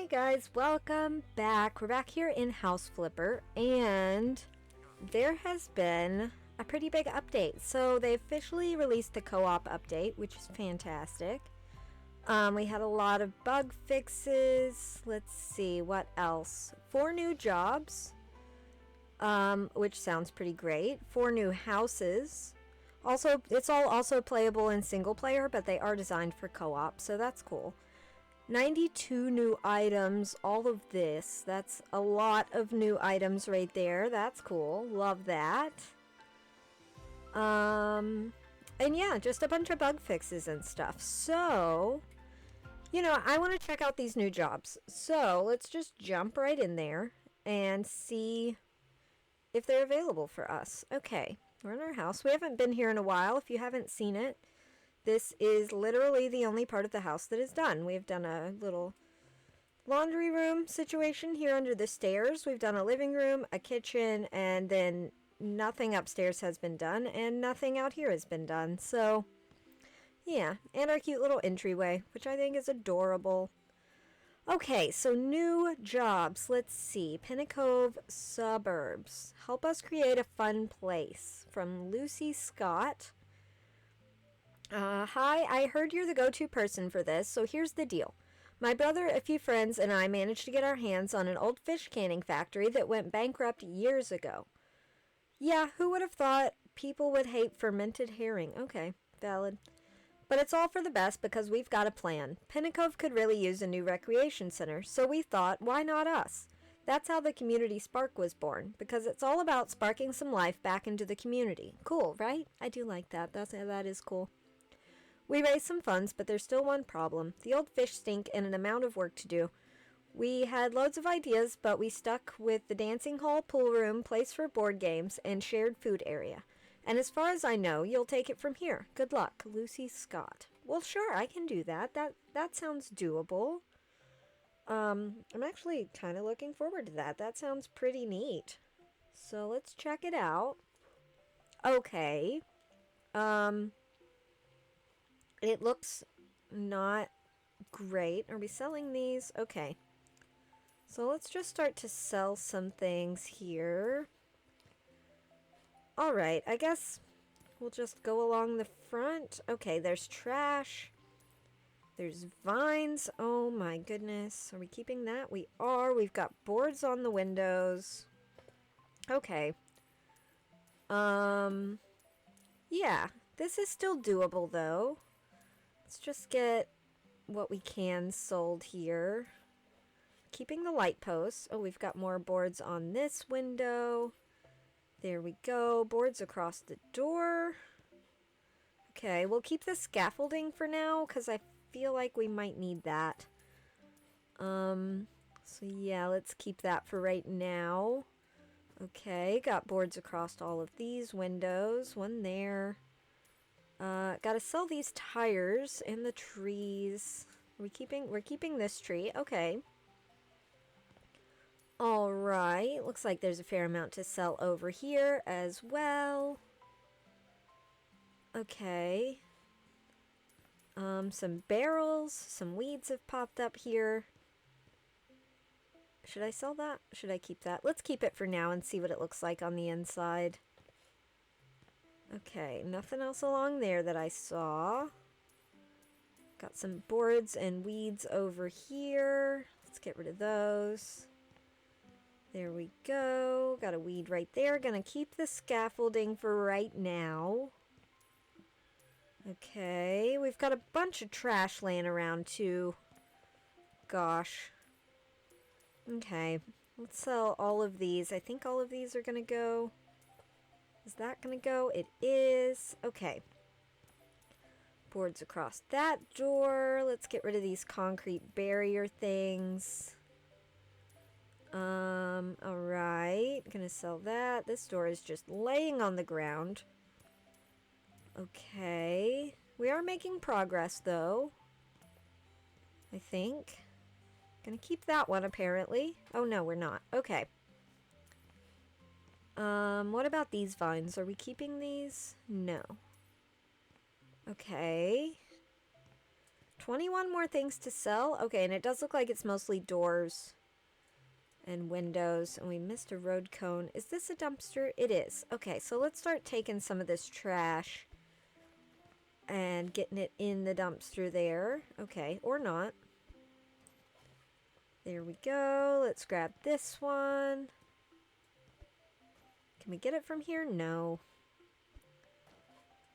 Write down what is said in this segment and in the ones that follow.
Hey guys, welcome back. We're back here in House Flipper, and there has been a pretty big update. So they officially released the co-op update, which is fantastic. We had a lot of bug fixes. Let's see, what else? 4 new jobs, which sounds pretty great. 4 new houses. Also, it's all also playable in single player, but they are designed for co-op, so that's cool. 92 new items, all of this. That's a lot of new items right there. That's cool. Love that. And yeah, just a bunch of bug fixes and stuff. So, you know, I want to check out these new jobs. So, let's just jump right in there and see if they're available for us. Okay, we're in our house. We haven't been here in a while. If you haven't seen it, this is literally the only part of the house that is done. We've done a little laundry room situation here under the stairs. We've done a living room, a kitchen, and then nothing upstairs has been done, and nothing out here has been done. So, yeah, and our cute little entryway, which I think is adorable. Okay, so new jobs. Let's see. Pinnacove Suburbs. Help us create a fun place. From Lucy Scott. Hi, I heard you're the go-to person for this, so here's the deal. My brother, a few friends, and I managed to get our hands on an old fish canning factory that went bankrupt years ago. Yeah, who would have thought people would hate fermented herring? Okay, valid. But it's all for the best because we've got a plan. Pinnacove could really use a new recreation center, so we thought, why not us? That's how the Community Spark was born, because it's all about sparking some life back into the community. Cool, right? I do like that. That is cool. We raised some funds, but there's still one problem. The old fish stink and an amount of work to do. We had loads of ideas, but we stuck with the dancing hall, pool room, place for board games, and shared food area. And as far as I know, you'll take it from here. Good luck, Lucy Scott. Well, sure, I can do that. That sounds doable. I'm actually kind of looking forward to that. That sounds pretty neat. So let's check it out. Okay. It looks not great. Are we selling these? Okay. So let's just start to sell some things here. Alright, I guess we'll just go along the front. Okay, there's trash. There's vines. Oh my goodness. Are we keeping that? We are. We've got boards on the windows. Okay. Yeah. This is still doable though. Let's just get what we can sold here. Keeping the light posts. Oh, we've got more boards on this window. There we go. Boards across the door. Okay, we'll keep the scaffolding for now because I feel like we might need that. So yeah, let's keep that for right now. Okay, got boards across all of these windows. One there. Gotta sell these tires and the trees. We're keeping this tree. Okay. Alright, looks like there's a fair amount to sell over here as well. Okay. Some barrels, some weeds have popped up here. Should I sell that? Should I keep that? Let's keep it for now and see what it looks like on the inside. Okay, nothing else along there that I saw. Got some boards and weeds over here. Let's get rid of those. There we go. Got a weed right there. Gonna keep the scaffolding for right now. Okay, we've got a bunch of trash laying around too. Gosh. Okay, let's sell all of these. I think all of these are gonna go. Is that gonna go? It is. Okay. Boards across that door. Let's get rid of these concrete barrier things. Alright. Gonna sell that. This door is just laying on the ground. Okay. We are making progress, though. I think. Gonna keep that one, apparently. Oh, no, we're not. Okay. What about these vines? Are we keeping these? No. Okay. 21 more things to sell. Okay, and it does look like it's mostly doors and windows. And we missed a road cone. Is this a dumpster? It is. Okay, so let's start taking some of this trash and getting it in the dumpster there. Okay, or not. There we go. Let's grab this one. Can we get it from here? No.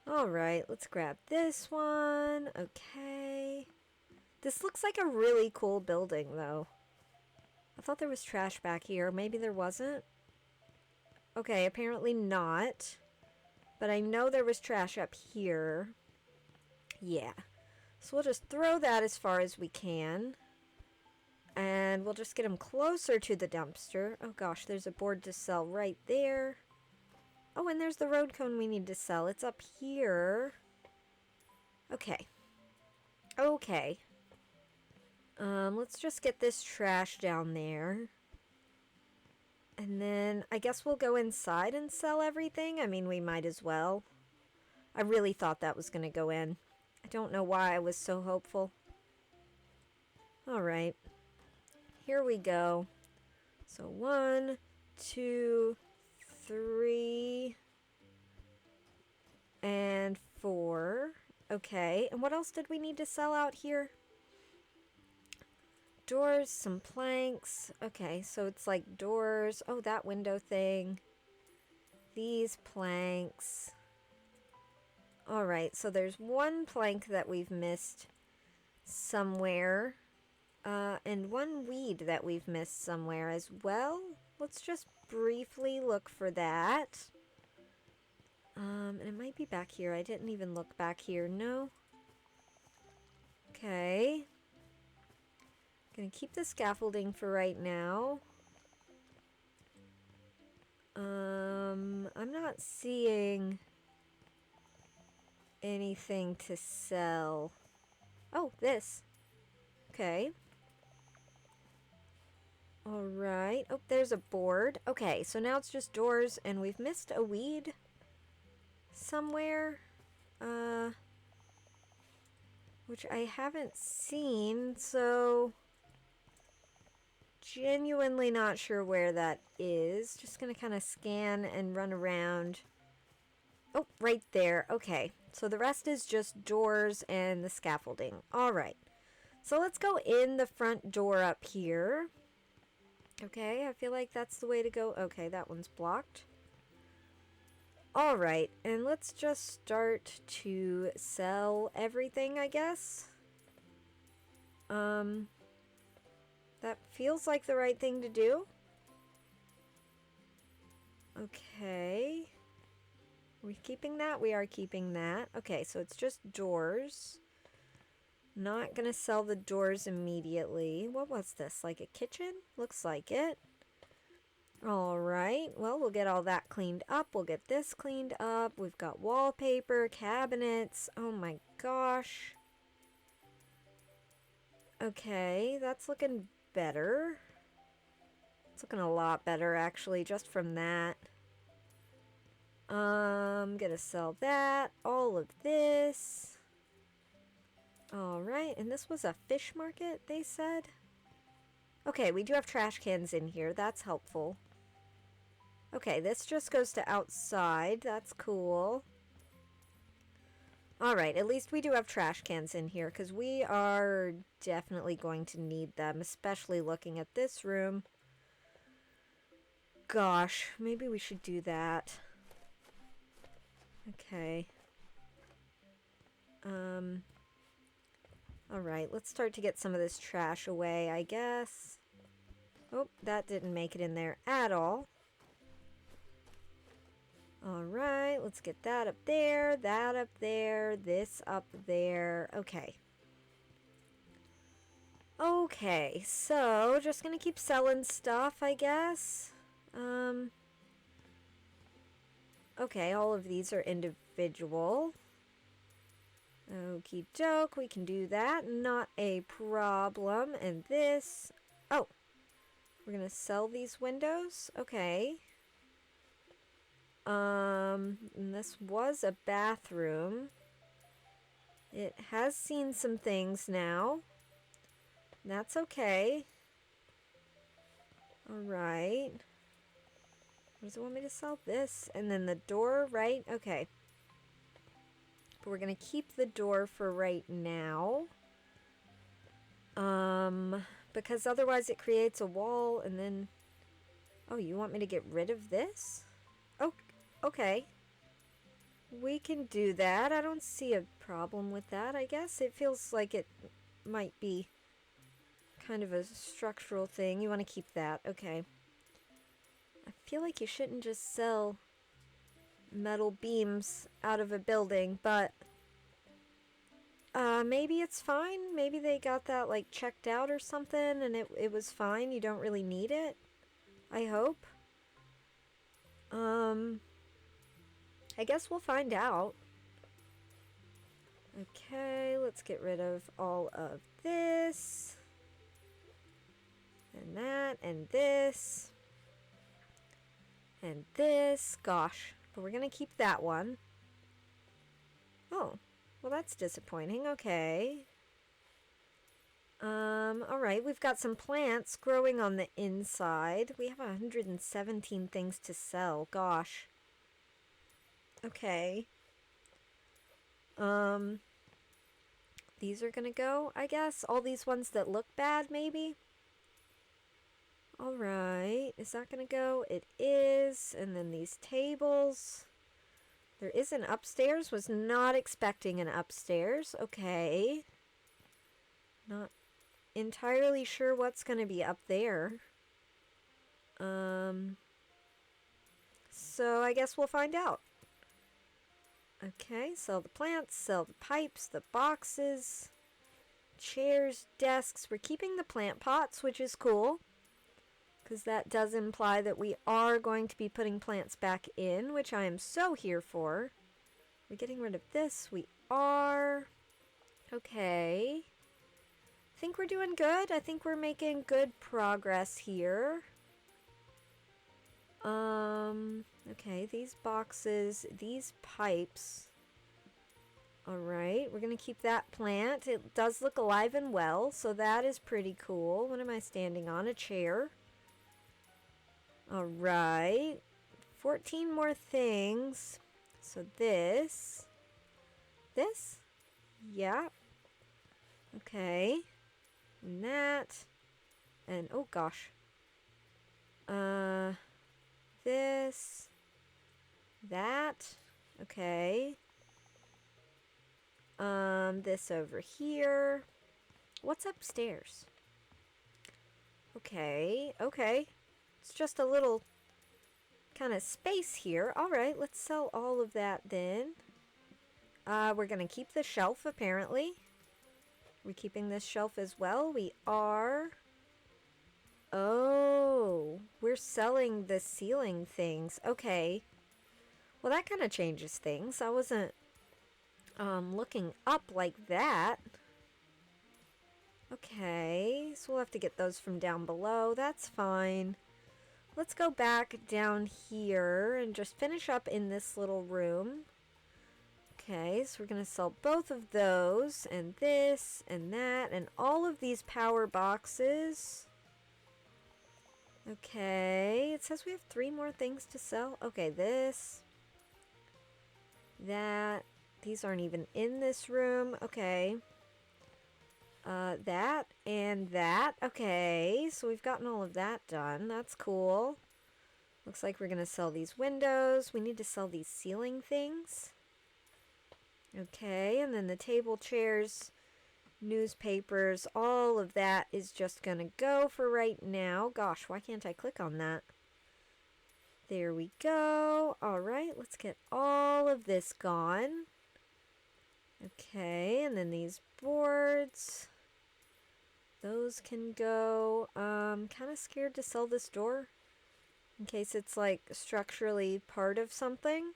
Alright, let's grab this one. Okay. This looks like a really cool building, though. I thought there was trash back here. Maybe there wasn't. Okay, apparently not. But I know there was trash up here. Yeah. So we'll just throw that as far as we can. And we'll just get them closer to the dumpster. Oh gosh, there's a board to sell right there. Oh, and there's the road cone we need to sell. It's up here. Okay. Okay. Let's just get this trash down there. And then I guess we'll go inside and sell everything. I mean, we might as well. I really thought that was going to go in. I don't know why I was so hopeful. Alright. Here we go. So 1, 2, 3, and 4. Okay, and what else did we need to sell out here? Doors, some planks. Okay, so it's like doors. Oh, that window thing. These planks. Alright, so there's one plank that we've missed somewhere. And one weed that we've missed somewhere as well. Let's just briefly look for that. And it might be back here. I didn't even look back here. No. Okay. Gonna keep the scaffolding for right now. I'm not seeing anything to sell. Oh, this. Okay. Alright. Oh, there's a board. Okay, so now it's just doors, and we've missed a weed somewhere. Which I haven't seen, so genuinely not sure where that is. Just gonna kind of scan and run around. Oh, right there. Okay, so the rest is just doors and the scaffolding. Alright. So let's go in the front door up here. Okay, I feel like that's the way to go. Okay, that one's blocked. Alright, and let's just start to sell everything, I guess. That feels like the right thing to do. Okay. Are we keeping that? We are keeping that. Okay, so it's just doors. Not gonna sell the doors immediately. What was this? Like a kitchen? Looks like it. Alright, well, we'll get all that cleaned up. We'll get this cleaned up. We've got wallpaper, cabinets. Oh my gosh. Okay, that's looking better. It's looking a lot better, actually, just from that. Gonna sell that. All of this. Alright, and this was a fish market, they said? Okay, we do have trash cans in here. That's helpful. Okay, this just goes to outside. That's cool. Alright, at least we do have trash cans in here, because we are definitely going to need them, especially looking at this room. Gosh, maybe we should do that. Okay. Alright, let's start to get some of this trash away, I guess. Oh, that didn't make it in there at all. Alright, let's get that up there, this up there. Okay. Okay, so just gonna keep selling stuff, I guess. Okay, all of these are individual. Okie doke, we can do that. Not a problem. And this... Oh, we're gonna sell these windows? Okay. And this was a bathroom. It has seen some things now. That's okay. Alright. Does it want me to sell this? And then the door, right? Okay. But we're going to keep the door for right now. Because otherwise it creates a wall and then... Oh, you want me to get rid of this? Oh, okay. We can do that. I don't see a problem with that, I guess. It feels like it might be kind of a structural thing. You want to keep that. Okay. I feel like you shouldn't just sell metal beams out of a building, but maybe it's fine. Maybe they got that like checked out or something and it was fine. You don't really need it. I hope. I guess we'll find out. Okay, let's get rid of all of this. And that, and this. And this. Gosh, but we're gonna keep that one. Oh, well that's disappointing. Okay. Alright, we've got some plants growing on the inside. We have 117 things to sell. Gosh. Okay. These are gonna go, I guess. All these ones that look bad, maybe? Alright. Is that gonna go? It is. And then these tables. There is an upstairs. Was not expecting an upstairs. Okay. Not entirely sure what's gonna be up there. So I guess we'll find out. Okay, sell the plants, sell the pipes, the boxes, chairs, desks. We're keeping the plant pots, which is cool. Because that does imply that we are going to be putting plants back in, which I am so here for. We're getting rid of this. We are. Okay. I think we're doing good. I think we're making good progress here. Okay, these boxes, these pipes. Alright, we're going to keep that plant. It does look alive and well, so that is pretty cool. What am I standing on? A chair. Alright. 14 more things. So this. This? Yeah. Okay. And that. And, oh gosh. This. That. Okay. This over here. What's upstairs? Okay, okay. It's just a little kind of space here. Alright, let's sell all of that then. We're gonna keep the shelf, apparently. We're keeping this shelf as well. We are. Oh, we're selling the ceiling things. Okay. Well, that kind of changes things. I wasn't looking up like that. Okay, so we'll have to get those from down below. That's fine. Let's go back down here and just finish up in this little room. Okay, so we're going to sell both of those and this and that and all of these power boxes. Okay, it says we have 3 more things to sell. Okay, this, that, these aren't even in this room. Okay. That and that. Okay, so we've gotten all of that done. That's cool. Looks like we're going to sell these windows. We need to sell these ceiling things. Okay, and then the table, chairs, newspapers, all of that is just going to go for right now. Gosh, why can't I click on that? There we go. All right, let's get all of this gone. Okay, and then these boards. Those can go. Kind of scared to sell this door in case it's like structurally part of something.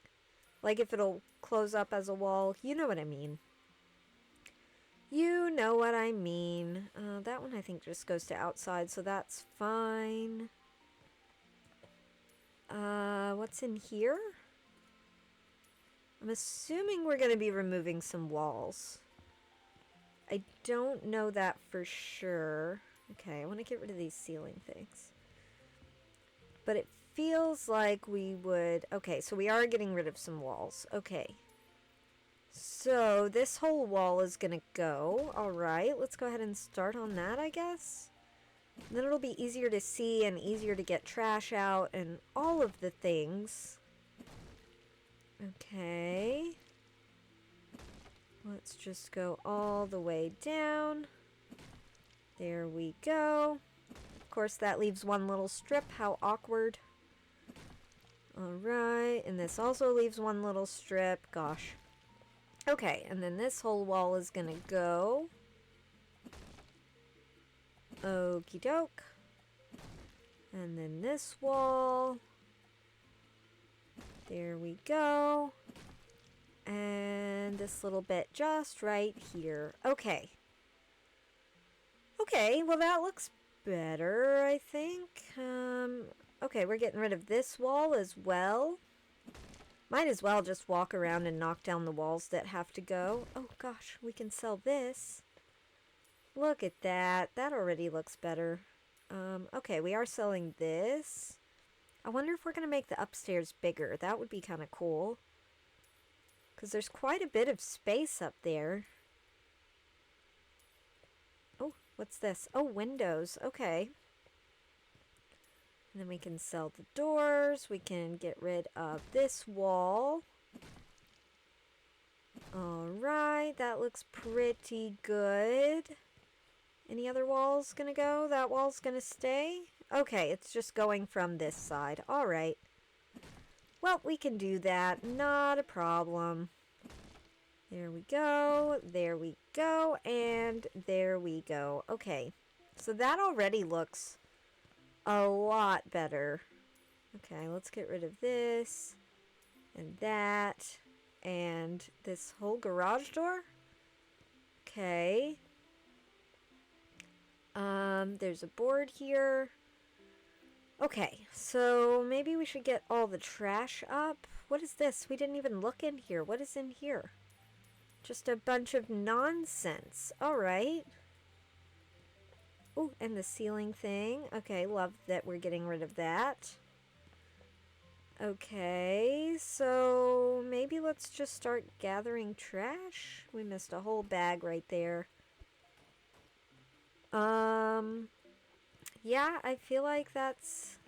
Like if it'll close up as a wall. You know what I mean. You know what I mean. That one I think just goes to outside, so that's fine. What's in here? I'm assuming we're going to be removing some walls. I don't know that for sure. Okay, I want to get rid of these ceiling things. But it feels like we would... Okay, so we are getting rid of some walls. Okay. So this whole wall is going to go. Alright, let's go ahead and start on that, I guess. And then it'll be easier to see and easier to get trash out and all of the things. Okay. Let's just go all the way down. There we go. Of course, that leaves one little strip. How awkward. Alright, and this also leaves one little strip. Gosh. Okay, and then this whole wall is gonna go. Okie doke. And then this wall. There we go. And this little bit just right here. Okay. Okay, well that looks better, I think. Okay, we're getting rid of this wall as well. Might as well just walk around and knock down the walls that have to go. Oh gosh, we can sell this. Look at that. That already looks better. Okay, we are selling this. I wonder if we're going to make the upstairs bigger. That would be kind of cool. Because there's quite a bit of space up there. Oh, what's this? Oh, windows. Okay. And then we can sell the doors. We can get rid of this wall. Alright, that looks pretty good. Any other walls gonna go? That wall's gonna stay? Okay, it's just going from this side. Alright. Well, we can do that. Not a problem. There we go. There we go. And there we go. Okay. So that already looks a lot better. Okay, let's get rid of this. And that. And this whole garage door. Okay. There's a board here. Okay, so maybe we should get all the trash up. What is this? We didn't even look in here. What is in here? Just a bunch of nonsense. Alright. Oh, and the ceiling thing. Okay, love that we're getting rid of that. Okay, so maybe let's just start gathering trash. We missed a whole bag right there. Yeah, I feel like that's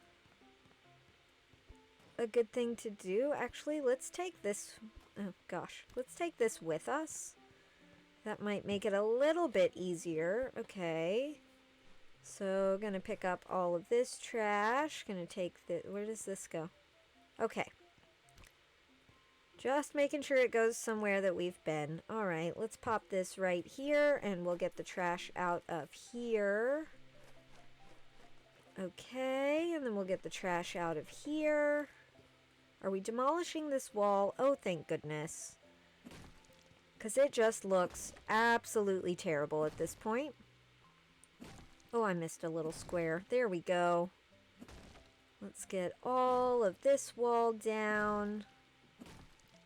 a good thing to do. Actually, let's take this, oh gosh, let's take this with us. That might make it a little bit easier. Okay. So, gonna pick up all of this trash. Gonna take the, where does this go? Okay. Just making sure it goes somewhere that we've been. Alright, let's pop this right here and we'll get the trash out of here. Okay, and then we'll get the trash out of here. Are we demolishing this wall? Oh, thank goodness. Because it just looks absolutely terrible at this point. Oh, I missed a little square. There we go. Let's get all of this wall down.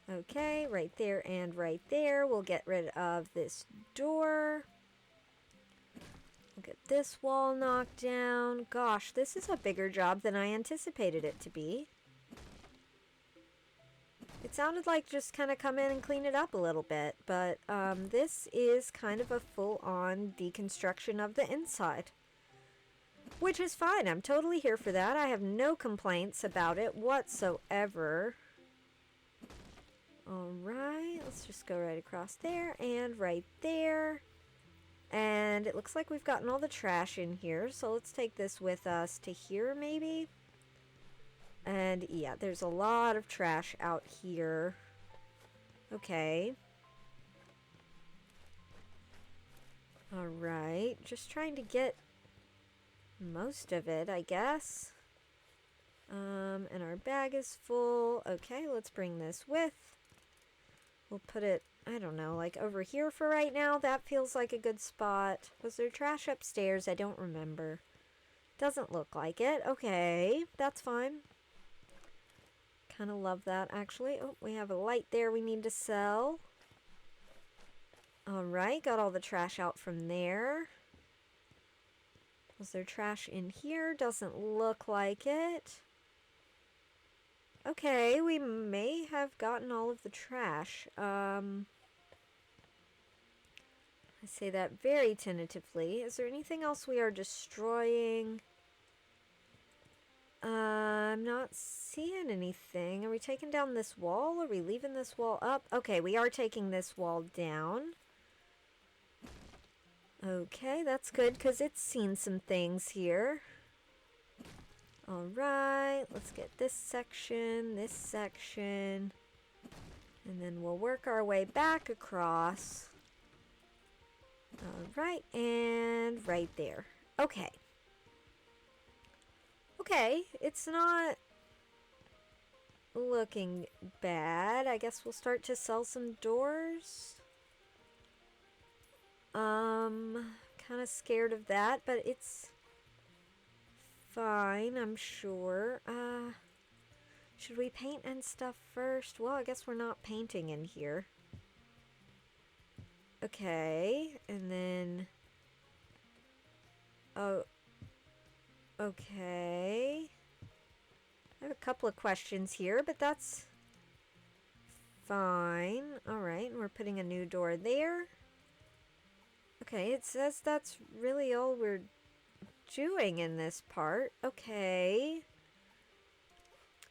Okay, right there and right there. We'll get rid of this door. We'll get this wall knocked down. Gosh, this is a bigger job than I anticipated it to be. It sounded like just kind of come in and clean it up a little bit, but this is kind of a full-on deconstruction of the inside. Which is fine. I'm totally here for that. I have no complaints about it whatsoever. Alright, let's just go right across there and right there. And it looks like we've gotten all the trash in here, so let's take this with us to here maybe. And yeah, there's a lot of trash out here. Okay. Alright, just trying to get most of it, I guess. And our bag is full. Okay, let's bring this with. We'll put it, I don't know, like over here for right now. That feels like a good spot. Was there trash upstairs? I don't remember. Doesn't look like it. Okay, that's fine. Kind of love that, actually. Oh, we have a light there we need to sell. Alright, got all the trash out from there. Was there trash in here? Doesn't look like it. Okay, we may have gotten all of the trash. I say that very tentatively. Is there anything else we are destroying? I'm not seeing anything. Are we taking down this wall? Are we leaving this wall up? Okay, we are taking this wall down. Okay, that's good because it's seen some things here. Alright, let's get this section, and then we'll work our way back across. Alright, and right there. Okay. Okay, it's not looking bad. I guess we'll start to sell some doors. Kind of scared of that, but it's fine, I'm sure. Should we paint and stuff first? Well, I guess we're not painting in here. Okay, and then... Oh, okay. I have a couple of questions here, but that's fine. Alright, and we're putting a new door there. Okay, it says that's really all we're doing in this part. Okay.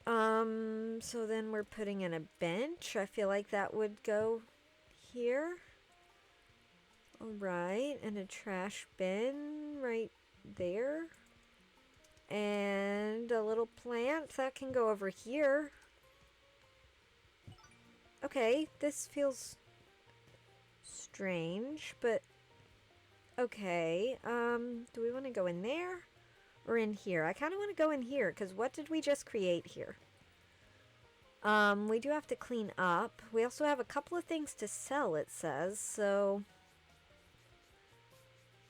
So then we're putting in a bench. I feel like that would go here. Alright, and a trash bin right there. And a little plant that can go over here. Okay, this feels strange, but okay. Do we want to go in there or in here? I kind of want to go in here because what did we just create here? We do have to clean up. We also have a couple of things to sell, it says, so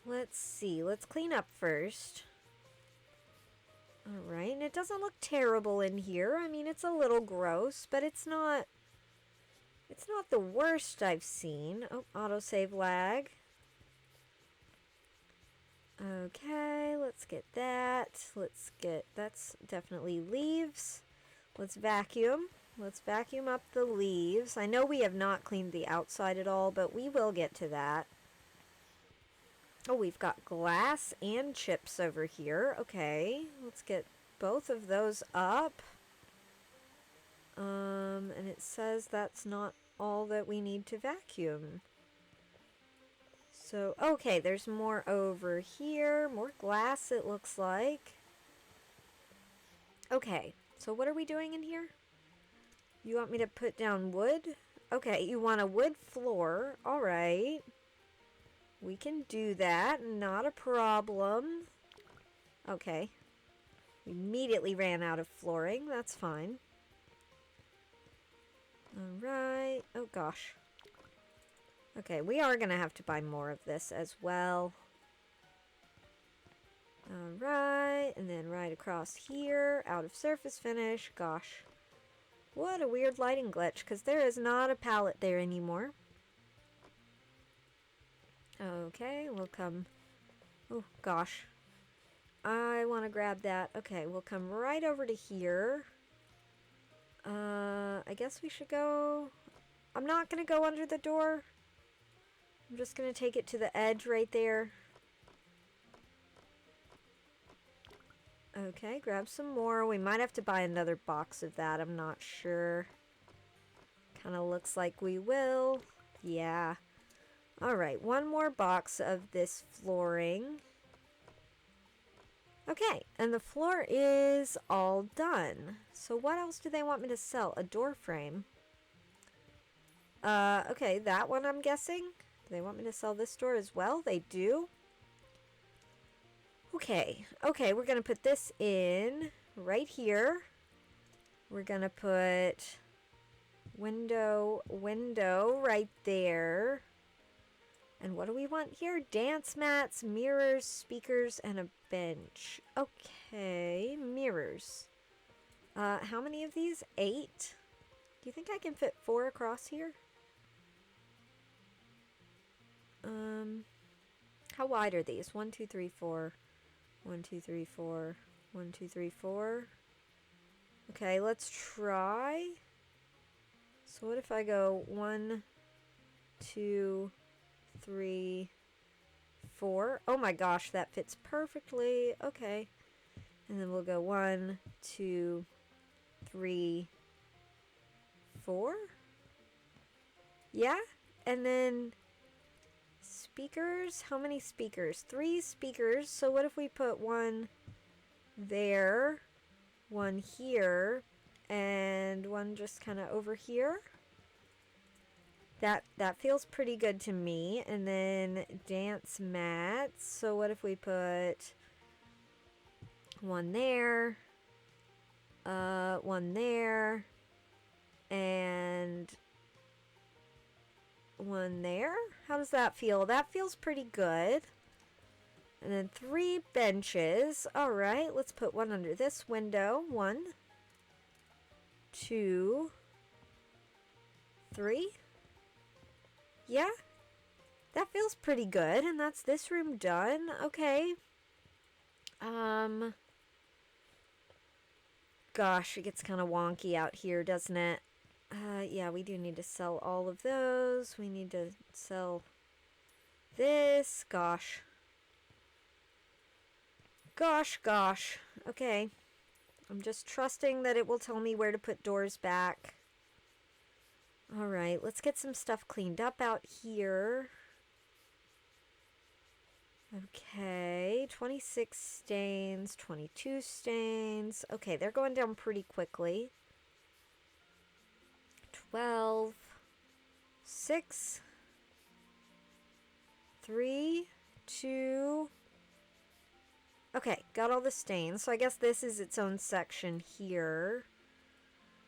let's see. Let's clean up first. Alright, and it doesn't look terrible in here. I mean, it's a little gross, but it's not the worst I've seen. Oh, autosave lag. Okay, let's get that. That's definitely leaves. Let's vacuum. Let's vacuum up the leaves. I know we have not cleaned the outside at all, but we will get to that. Oh, we've got glass and chips over here. Okay, let's get both of those up. And it says that's not all that we need to vacuum. So, okay, there's more over here. More glass, it looks like. Okay, so what are we doing in here? You want me to put down wood? Okay, you want a wood floor. Alright. We can do that. Not a problem. Okay. We immediately ran out of flooring. That's fine. Alright. Oh, gosh. Okay, we are going to have to buy more of this as well. Alright. And then right across here. Out of surface finish. Gosh. What a weird lighting glitch, because there is not a pallet there anymore. Okay, we'll come... Oh, gosh. I want to grab that. Okay, we'll come right over to here. I guess we should go... I'm not going to go under the door. I'm just going to take it to the edge right there. Okay, grab some more. We might have to buy another box of that. I'm not sure. Kind of looks like we will. Yeah. Alright, one more box of this flooring. Okay, and the floor is all done. So what else do they want me to sell? A door frame. Okay, that one I'm guessing. Do they want me to sell this door as well? They do. Okay, we're going to put this in right here. We're going to put window right there. And what do we want here? Dance mats, mirrors, speakers, and a bench. Okay, mirrors. How many of these? 8? Do you think I can fit 4 across here? How wide are these? 1, 2, 3, 4. 1, 2, 3, 4. 1, 2, 3, 4. Okay, let's try. So what if I go 1, 2, 3, 4? Oh my gosh, that fits perfectly. Okay. And then we'll go 1, 2, 3, 4. Yeah? And then speakers. How many speakers? 3 speakers. So what if we put one there, one here, and one just kind of over here? That feels pretty good to me. And then dance mats. So what if we put one there, one there, and one there? How does that feel? That feels pretty good. And then 3 benches. All right, let's put one under this window. 1, 2, 3. Yeah, that feels pretty good. And that's this room done. Okay. Gosh, it gets kind of wonky out here, doesn't it? Yeah, we do need to sell all of those. We need to sell this. Gosh. Gosh. Okay. I'm just trusting that it will tell me where to put doors back. Alright, let's get some stuff cleaned up out here. Okay, 26 stains, 22 stains. Okay, they're going down pretty quickly. 12, 6, 3, 2. Okay, got all the stains. So I guess this is its own section here.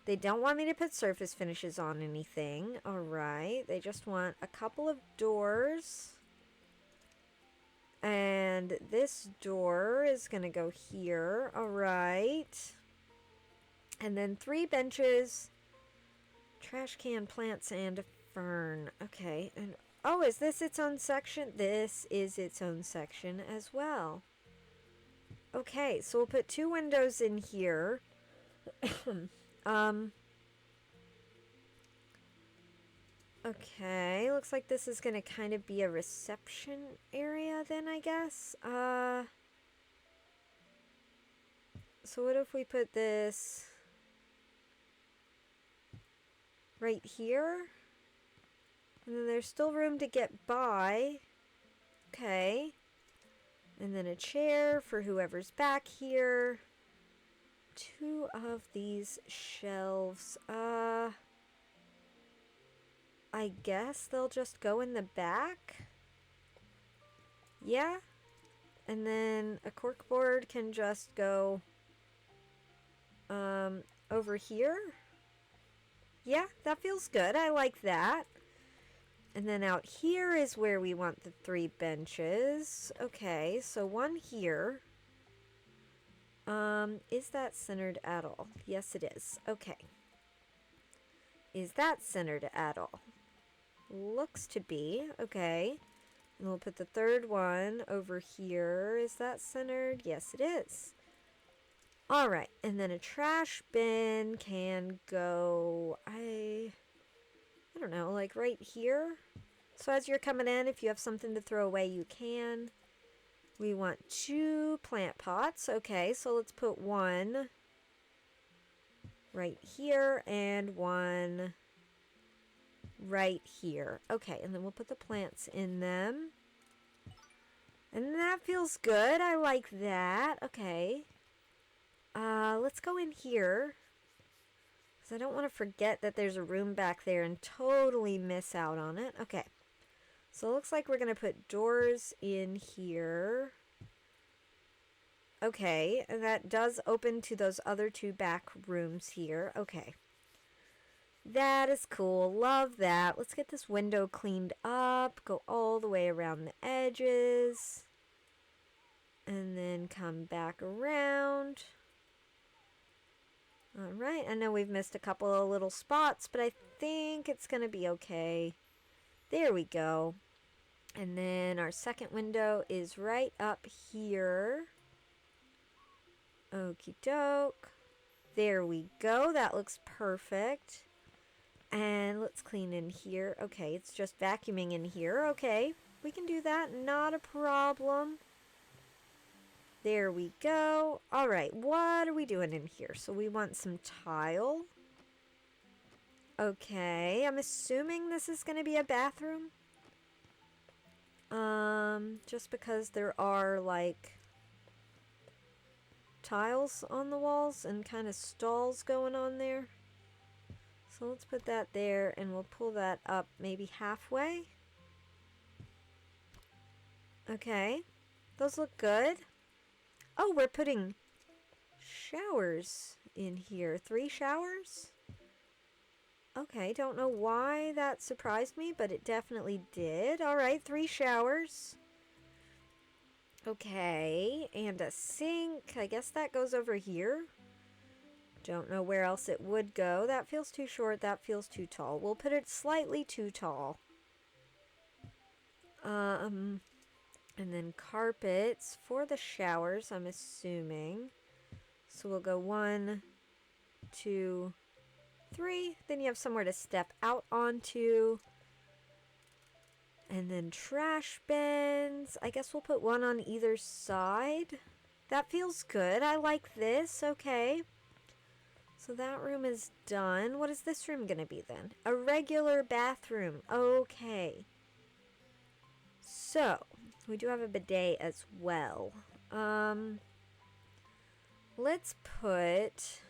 They don't want me to put surface finishes on anything. Alright, they just want a couple of doors. And this door is going to go here. Alright. And then 3 benches, trash can, plants, and a fern. Okay. And oh, is this its own section? This is its own section as well. Okay, so we'll put 2 windows in here. Okay, looks like this is going to kind of be a reception area then, I guess. So what if we put this right here? And then there's still room to get by. Okay. And then a chair for whoever's back here. 2 of these shelves. I guess they'll just go in the back. Yeah. And then a corkboard can just go over here. Yeah, that feels good. I like that. And then out here is where we want the 3 benches. Okay, so one here. Is that centered at all? Yes, it is. Okay. Is that centered at all? Looks to be. Okay. And we'll put the 3rd one over here. Is that centered? Yes, it is. Alright. And then a trash bin can go, I don't know, like right here. So as you're coming in, if you have something to throw away, you can. We want 2 plant pots. Okay, so let's put 1 right here and 1 right here. Okay, and then we'll put the plants in them. And that feels good. I like that. Okay. Let's go in here. Because I don't want to forget that there's a room back there and totally miss out on it. Okay. So it looks like we're going to put doors in here. Okay, and that does open to those other 2 back rooms here. Okay. That is cool. Love that. Let's get this window cleaned up. Go all the way around the edges. And then come back around. Alright, I know we've missed a couple of little spots, but I think it's going to be okay. There we go. And then our second window is right up here. Okie doke. There we go. That looks perfect. And let's clean in here. Okay, it's just vacuuming in here. Okay, we can do that. Not a problem. There we go. All right, what are we doing in here? So we want some tile. Okay, I'm assuming this is going to be a bathroom. Just because there are like tiles on the walls and kind of stalls going on there. So let's put that there and we'll pull that up maybe halfway. Okay, those look good. Oh, we're putting showers in here. 3 showers? Okay, don't know why that surprised me, but it definitely did. All right, 3 showers. Okay, and a sink. I guess that goes over here. Don't know where else it would go. That feels too short. That feels too tall. We'll put it slightly too tall. And then carpets for the showers, I'm assuming. So we'll go 1, 2, 3. Then you have somewhere to step out onto. And then trash bins. I guess we'll put 1 on either side. That feels good. I like this. Okay. So that room is done. What is this room going to be then? A regular bathroom. Okay. So, we do have a bidet as well. Let's put...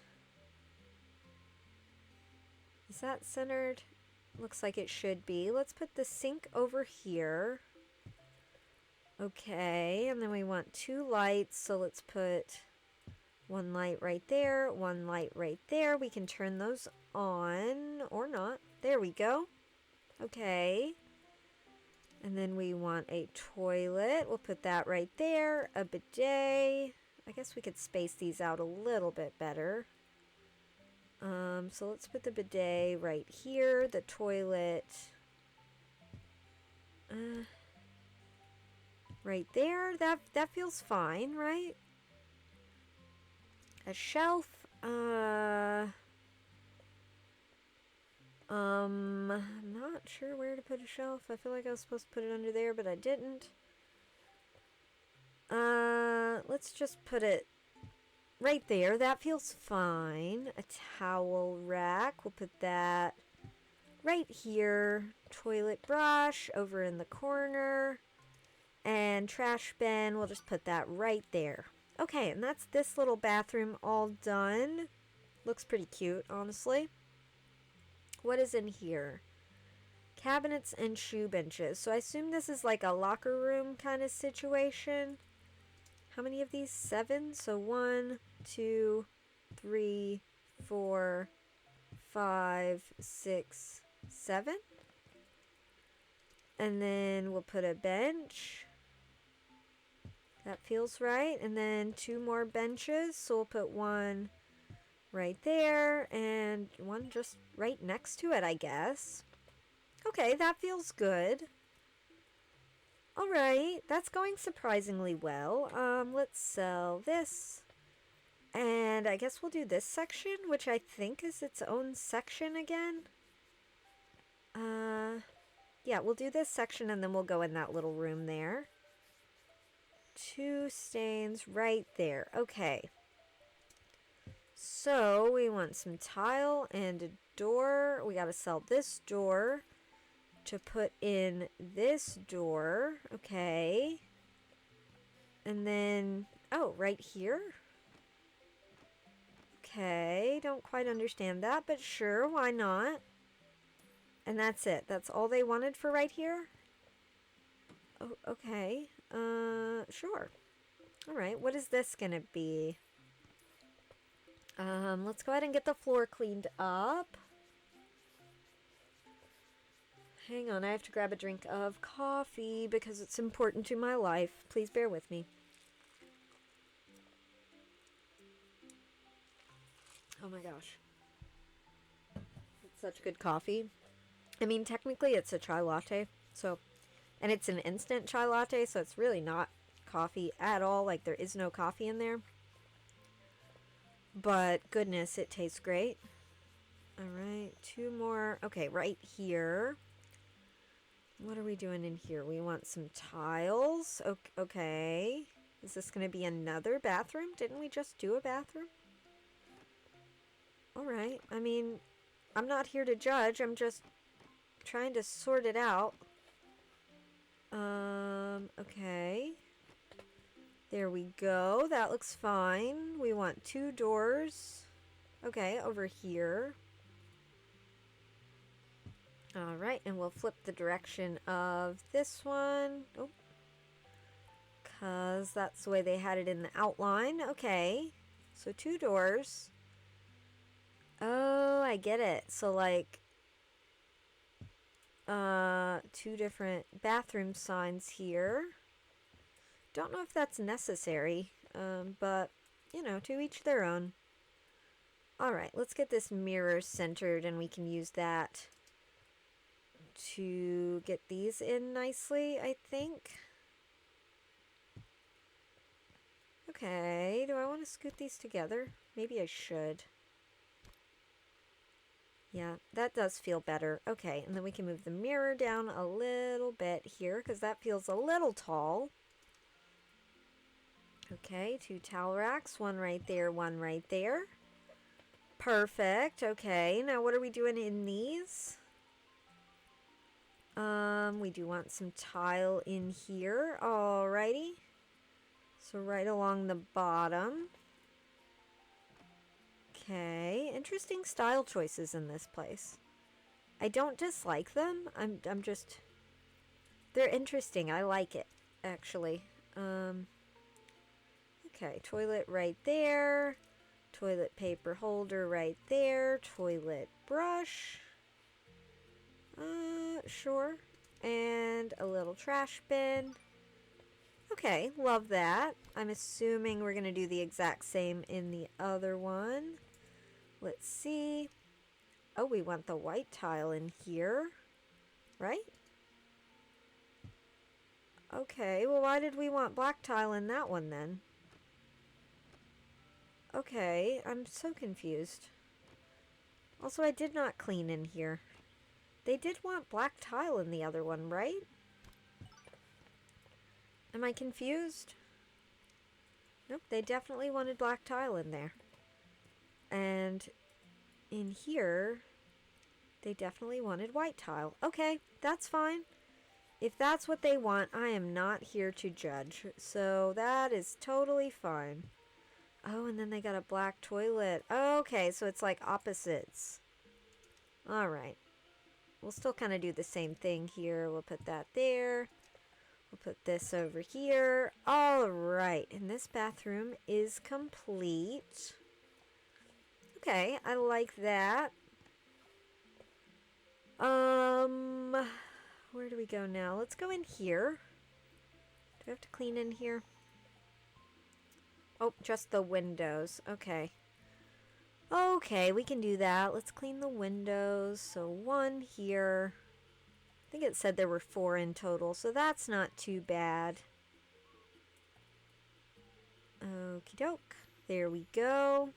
Is that centered? Looks like it should be. Let's put the sink over here. Okay, and then we want 2 lights, so let's put 1 light right there, 1 light right there. We can turn those on or not. There we go. Okay. And then we want a toilet. We'll put that right there. A bidet. I guess we could space these out a little bit better. So let's put the bidet right here. The toilet right there. That feels fine, right? A shelf. I'm not sure where to put a shelf. I feel like I was supposed to put it under there, but I didn't. Let's just put it right there. That feels fine. A towel rack. We'll put that right here. Toilet brush over in the corner. And trash bin. We'll just put that right there. Okay, and that's this little bathroom all done. Looks pretty cute, honestly. What is in here? Cabinets and shoe benches. So I assume this is like a locker room kind of situation. How many of these? 7. So 1, 2, 3, 4, 5, 6, 7. And then we'll put a bench. That feels right. And then 2 more benches. So we'll put 1 right there and 1 just right next to it, I guess. Okay, that feels good. Alright, that's going surprisingly well. Let's sell this. And I guess we'll do this section, which I think is its own section again. Yeah, we'll do this section and then we'll go in that little room there. 2 stains right there. Okay. So, we want some tile and a door. We gotta sell this door to put in this door. Okay. And then, oh, right here? Okay, don't quite understand that, but sure, why not? And that's it. That's all they wanted for right here? Oh, okay. Sure. Alright, what is this gonna be? Let's go ahead and get the floor cleaned up. Hang on, I have to grab a drink of coffee because it's important to my life. Please bear with me. Oh my gosh. It's such good coffee. I mean, technically it's a chai latte, so And it's an instant chai latte, so it's really not coffee at all. Like, there is no coffee in there. But goodness, it tastes great. All right, 2 more. Okay, right here. What are we doing in here? We want some tiles. Okay. Is this going to be another bathroom? Didn't we just do a bathroom? All right. I mean, I'm not here to judge. I'm just trying to sort it out. Okay. There we go. That looks fine. We want 2 doors. Okay, over here. All right, and we'll flip the direction of this one. Oh, because that's the way they had it in the outline. Okay, so 2 doors. Oh, I get it. So, like, 2 different bathroom signs here. Don't know if that's necessary, but, you know, to each their own. All right, let's get this mirror centered, and we can use that to get these in nicely, I think. Okay, do I want to scoot these together? Maybe I should. Yeah, that does feel better. Okay, and then we can move the mirror down a little bit here because that feels a little tall. Okay, 2 towel racks, 1 right there, 1 right there. Perfect. Okay, now what are we doing in these? We do want some tile in here. Alrighty. So right along the bottom. Okay, interesting style choices in this place. I don't dislike them. I'm just, they're interesting. I like it, actually. Okay, toilet right there. Toilet paper holder right there. Toilet brush. Sure. And a little trash bin. Okay, love that. I'm assuming we're going to do the exact same in the other one. Let's see. Oh, we want the white tile in here, right? Okay, well, why did we want black tile in that one then? Okay, I'm so confused. Also, I did not clean in here. They did want black tile in the other one, right? Am I confused? Nope, they definitely wanted black tile in there. And in here, they definitely wanted white tile. Okay, that's fine. If that's what they want, I am not here to judge. So that is totally fine. Oh, and then they got a black toilet. Okay, so it's like opposites. All right. We'll still kind of do the same thing here. We'll put that there. We'll put this over here. All right, and this bathroom is complete. Okay, I like that. Where do we go now? Let's go in here. Do I have to clean in here? Oh, just the windows. Okay. Okay, we can do that. Let's clean the windows. So 1 here. I think it said there were 4 in total, so that's not too bad. Okie doke. There we go.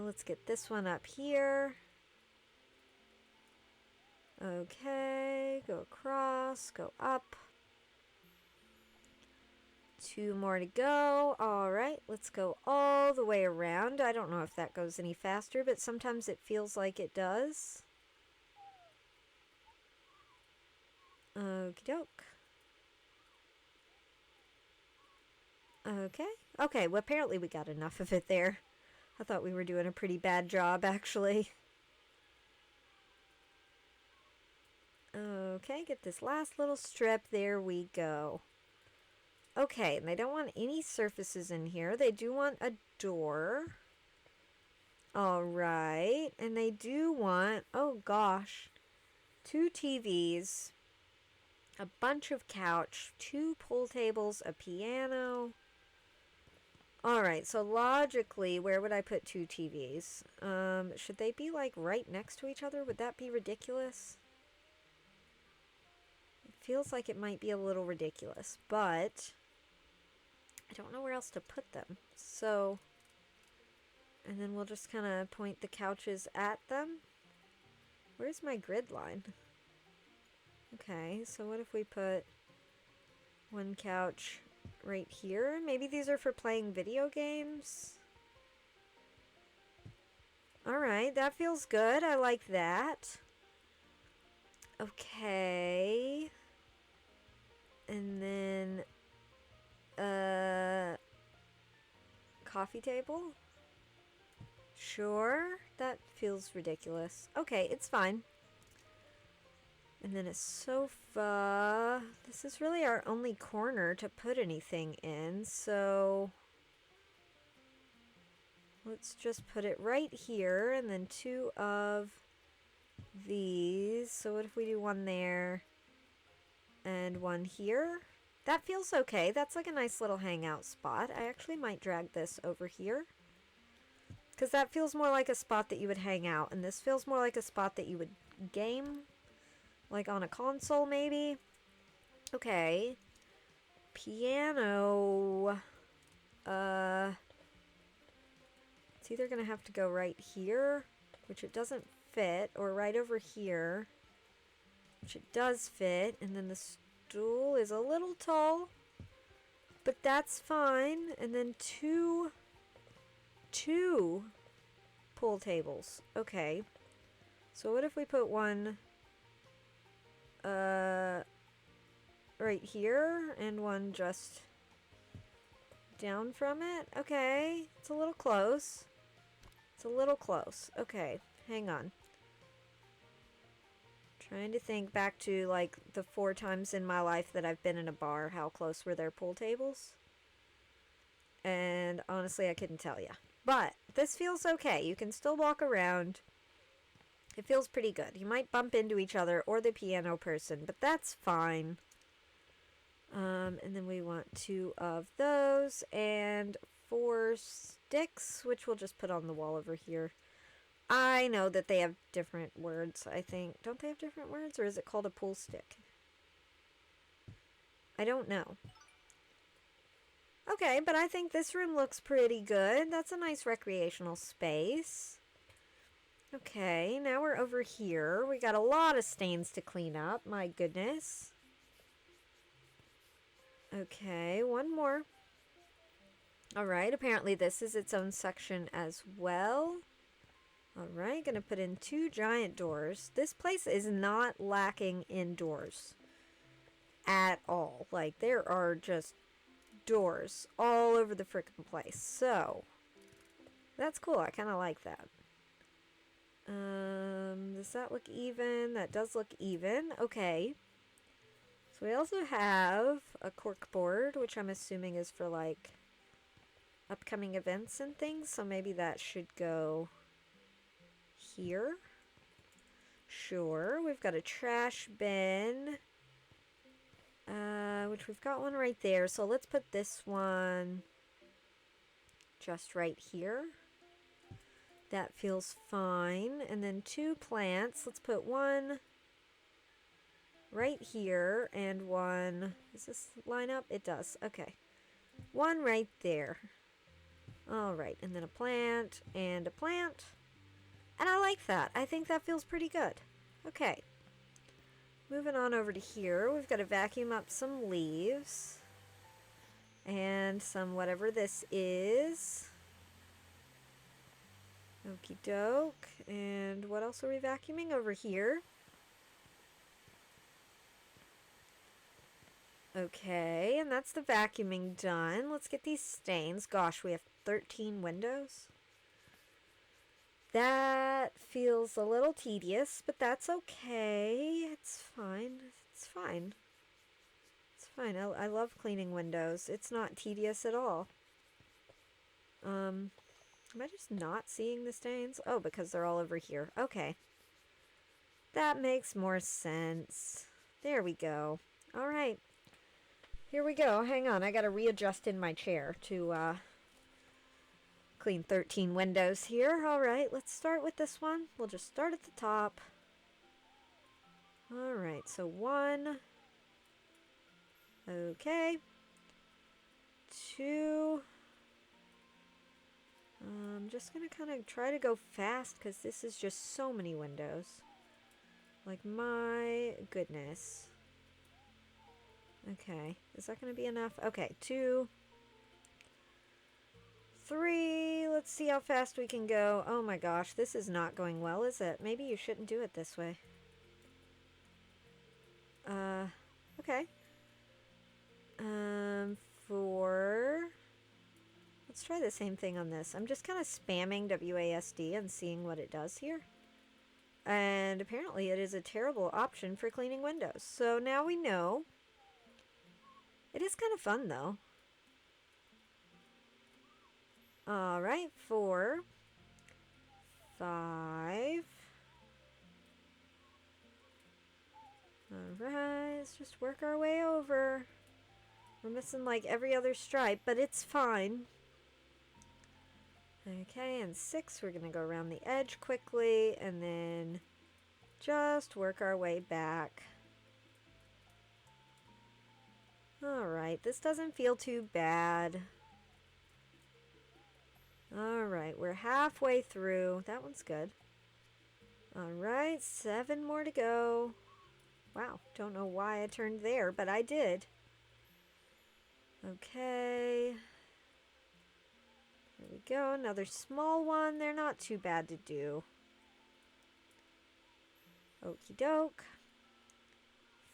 Let's get this one up here. Okay, go across, go up. 2 more to go. All right, let's go all the way around. I don't know if that goes any faster, but sometimes it feels like it does. Okie doke. Okay. Okay, well, apparently we got enough of it there. I thought we were doing a pretty bad job, actually. Okay, get this last little strip. There we go. Okay, and they don't want any surfaces in here. They do want a door. All right, and they do want, oh gosh, 2 TVs, a bunch of couch, 2 pool tables, a piano. All right, so logically, where would I put 2 TVs? Should they be like right next to each other? Would that be ridiculous? It feels like it might be a little ridiculous, but I don't know where else to put them. So, and then we'll just kind of point the couches at them. Where's my grid line? Okay, so what if we put one couch right here? Maybe these are for playing video games. Alright, that feels good. I like that. Okay. And then, coffee table? Sure. That feels ridiculous. Okay, it's fine. And then a sofa. This is really our only corner to put anything in, so let's just put it right here, and then 2 of these. So what if we do 1 there and 1 here? That feels okay. That's like a nice little hangout spot. I actually might drag this over here, because that feels more like a spot that you would hang out, and this feels more like a spot that you would game, like on a console maybe. Okay. Piano. It's either gonna have to go right here, which it doesn't fit, or right over here, which it does fit, and then the stool is a little tall, but that's fine. And then two pool tables. Okay. So what if we put one right here and one just down from it? Okay. It's a little close. It's a little close. Okay. Hang on. Trying to think back to like the 4 times in my life that I've been in a bar, how close were their pool tables? And honestly, I couldn't tell you. But this feels okay. You can still walk around. It feels pretty good. You might bump into each other or the piano person, but that's fine. And then we want 2 of those and 4 sticks, which we'll just put on the wall over here. I know that they have different words, I think. Don't they have different words, or is it called a pool stick? I don't know. Okay, but I think this room looks pretty good. That's a nice recreational space. Okay, now we're over here. We got a lot of stains to clean up. My goodness. Okay, 1 more. Alright, apparently this is its own section as well. Alright, gonna put in 2 giant doors. This place is not lacking in doors at all. Like, there are just doors all over the frickin' place. So, that's cool. I kind of like that. Does that look even? That does look even. Okay. So we also have a cork board, which I'm assuming is for, like, upcoming events and things. So maybe that should go here. Sure. We've got a trash bin, which we've got one right there. So let's put this one just right here. That feels fine. And then 2 plants. Let's put one right here and one... Does this line up? It does. Okay. One right there. Alright. And then a plant and a plant. And I like that. I think that feels pretty good. Okay. Moving on over to here. We've got to vacuum up some leaves. And some whatever this is. Okie doke. And what else are we vacuuming over here? Okay, and that's the vacuuming done. Let's get these stains. Gosh, we have 13 windows. That feels a little tedious, but that's okay. It's fine. It's fine. It's fine. I love cleaning windows. It's not tedious at all. Am I just not seeing the stains? Oh, because they're all over here. Okay. That makes more sense. There we go. All right. Here we go. Hang on. I got to readjust in my chair to clean 13 windows here. All right. Let's start with this one. We'll just start at the top. All right. So 1, Okay. 2. I'm just going to kind of try to go fast because this is just so many windows. Like, my goodness. Okay. Is that going to be enough? Okay. 2. 3. Let's see how fast we can go. Oh my gosh. This is not going well, is it? Maybe you shouldn't do it this way. Okay. 4. Let's try the same thing on this. I'm just kind of spamming WASD and seeing what it does here. And apparently it is a terrible option for cleaning windows. So now we know. It is kind of fun though. Alright, 4. 5. Alright, let's just work our way over. We're missing like every other stripe, but it's fine. Okay, and 6, we're going to go around the edge quickly, and then just work our way back. Alright, this doesn't feel too bad. Alright, we're halfway through. That one's good. Alright, 7 more to go. Wow, don't know why I turned there, but I did. Okay. There we go, another small one. They're not too bad to do. Okie doke.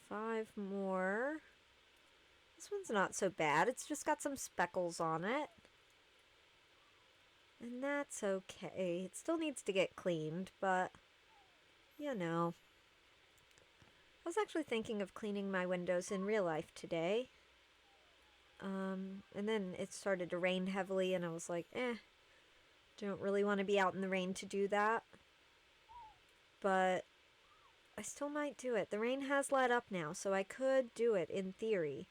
5 more. This one's not so bad. It's just got some speckles on it. And that's okay. It still needs to get cleaned, but, you know. I was actually thinking of cleaning my windows in real life today. And then it started to rain heavily, and I was like, don't really want to be out in the rain to do that. But I still might do it. The rain has let up now, so I could do it in theory.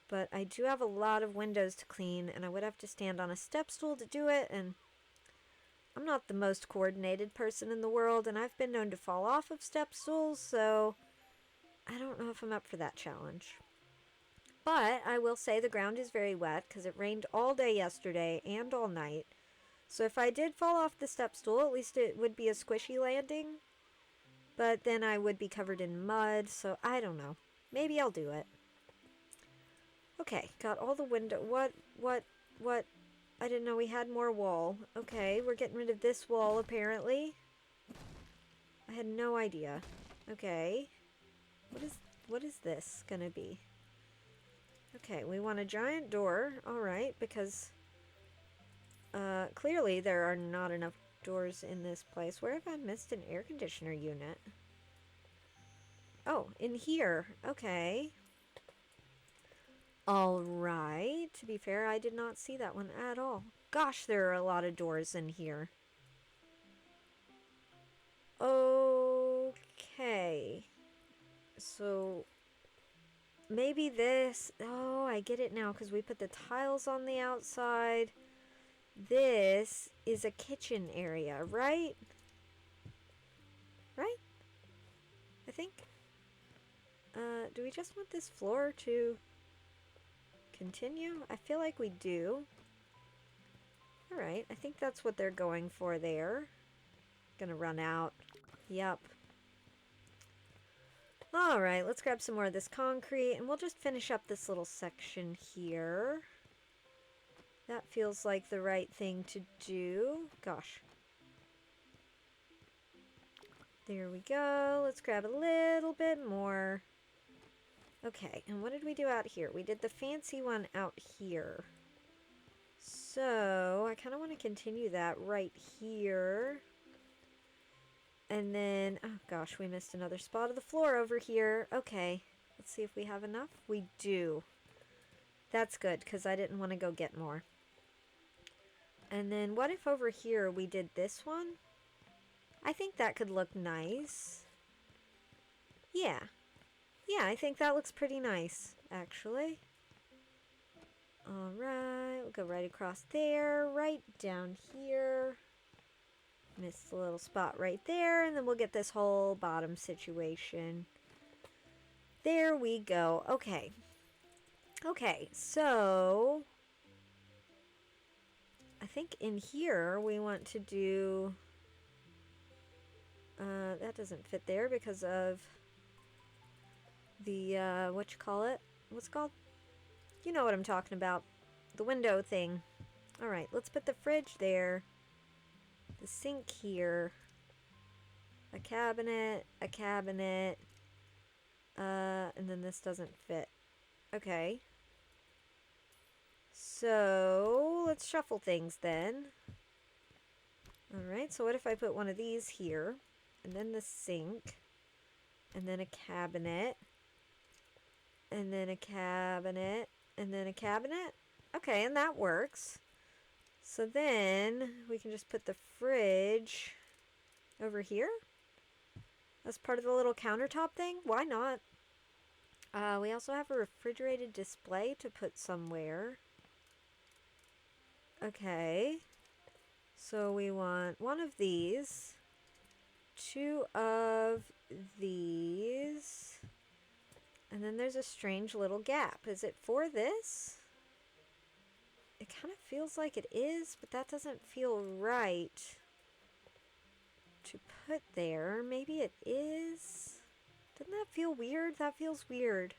But I do have a lot of windows to clean, and I would have to stand on a step stool to do it, and I'm not the most coordinated person in the world, and I've been known to fall off of step stools, so I don't know if I'm up for that challenge. But I will say the ground is very wet because it rained all day yesterday and all night. So if I did fall off the step stool, at least it would be a squishy landing. But then I would be covered in mud, so I don't know. Maybe I'll do it. Okay, got all the window. What? I didn't know we had more wall. Okay, we're getting rid of this wall apparently. I had no idea. Okay. What is this gonna be? Okay, we want a giant door. Alright, because clearly there are not enough doors in this place. Where have I missed an air conditioner unit? Oh, in here. Okay. Alright. To be fair, I did not see that one at all. Gosh, there are a lot of doors in here. Okay. So maybe this... Oh, I get it now because we put the tiles on the outside. This is a kitchen area, right? Right? I think. Do we just want this floor to continue? I feel like we do. Alright, I think that's what they're going for there. Gonna run out. Yep. Alright, let's grab some more of this concrete, and we'll just finish up this little section here. That feels like the right thing to do. Gosh. There we go. Let's grab a little bit more. Okay, and what did we do out here? We did the fancy one out here. So, I kind of want to continue that right here. And then, oh gosh, we missed another spot of the floor over here. Okay, let's see if we have enough. We do. That's good, because I didn't want to go get more. And then what if over here we did this one? I think that could look nice. Yeah. Yeah, I think that looks pretty nice, actually. Alright, we'll go right across there, right down here. Missed a little spot right there, and then we'll get this whole bottom situation. There we go. Okay. Okay, so I think in here we want to do, that doesn't fit there because of the, what you call it? What's it called? You know what I'm talking about. The window thing. Alright, let's put the fridge there. The sink here. A cabinet, and then this doesn't fit. Okay. So, let's shuffle things then. Alright, so what if I put one of these here, and then the sink, and then a cabinet, and then a cabinet, and then a cabinet? Okay, and that works. So then we can just put the fridge over here as part of the little countertop thing. Why not? We also have a refrigerated display to put somewhere. Okay. So we want one of these, two of these, and then there's a strange little gap. Is it for this? It kind of feels like it is, but that doesn't feel right to put there. Maybe it is. Doesn't that feel weird? That feels weird.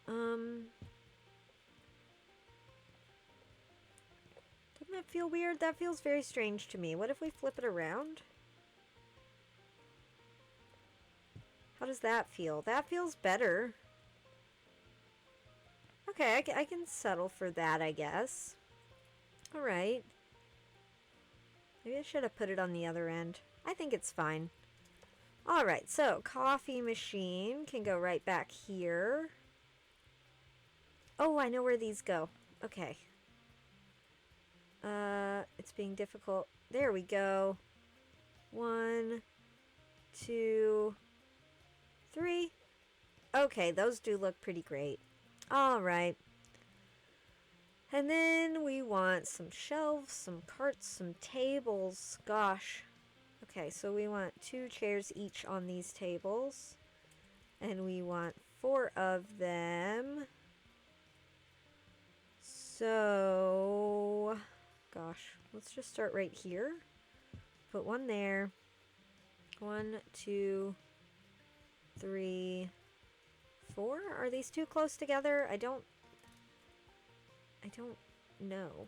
Doesn't that feel weird? That feels very strange to me. What if we flip it around? How does that feel? That feels better. Okay, I can settle for that, I guess. Alright. Maybe I should have put it on the other end. I think it's fine. Alright, so coffee machine can go right back here. Oh, I know where these go. Okay. It's being difficult. There we go. 1, 2, 3. Okay, those do look pretty great. Alright. And then we want some shelves, some carts, some tables. Gosh. Okay, so we want 2 chairs each on these tables. And we want 4 of them. So, gosh, let's just start right here. Put one there. 1, 2, 3, 4. Are these too close together? I don't know.